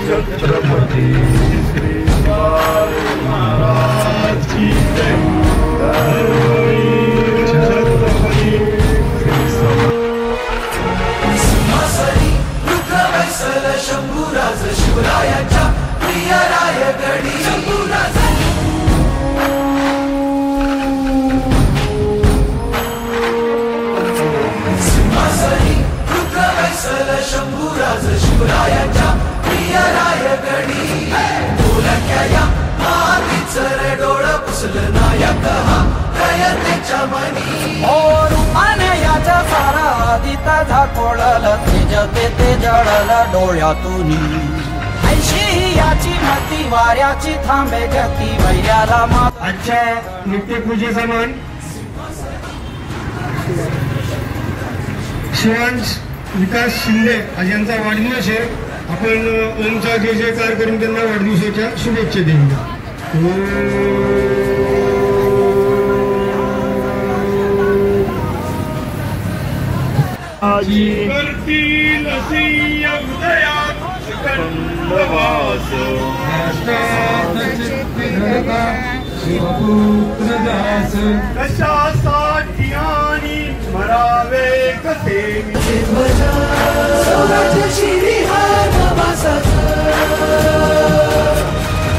छत्रपती श्री महाराज की जय। शंभूराज शिवरायाच्या प्रिय रायगडी शंभूराज सिंहासनी रुद्रवैसल शंभूराज शिवरायाच्या प्रिय रायगडी बोलक्या या मातीचं रे डोळं पुसलं नायक हा रयतेच्या मनी रूपाने याच्या सारा आदिता झाकोळल तेज ते जळल डोळ्यातून ऐशी याची मती वाऱ्याची थांबे गती वैर्याला आजच्या नित्यपूजेचा मान शिवांश विकास शिंदे आज यांचा वाढदिवस आहे। आपण ओमचा जे जयकार करून त्यांना वाढदिवसाच्या शुभेच्छा देऊया। करतील सिंह हृदयात खंडवास शिवपुत्र दास कशासाठी आणि मरावे कसे स्वराज्याची विहार नवासाचं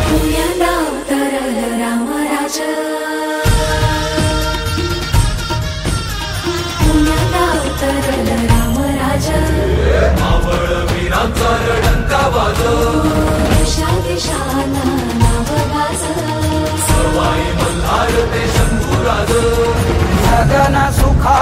पुण्याला उतरल रामराज पुण्याला उतरल रामराज मावळ वीरांचा रणडंका वाजव दिशा दिशाला नाव गाज सर्वाई मल्हार ते शंभूराज गगन सुखा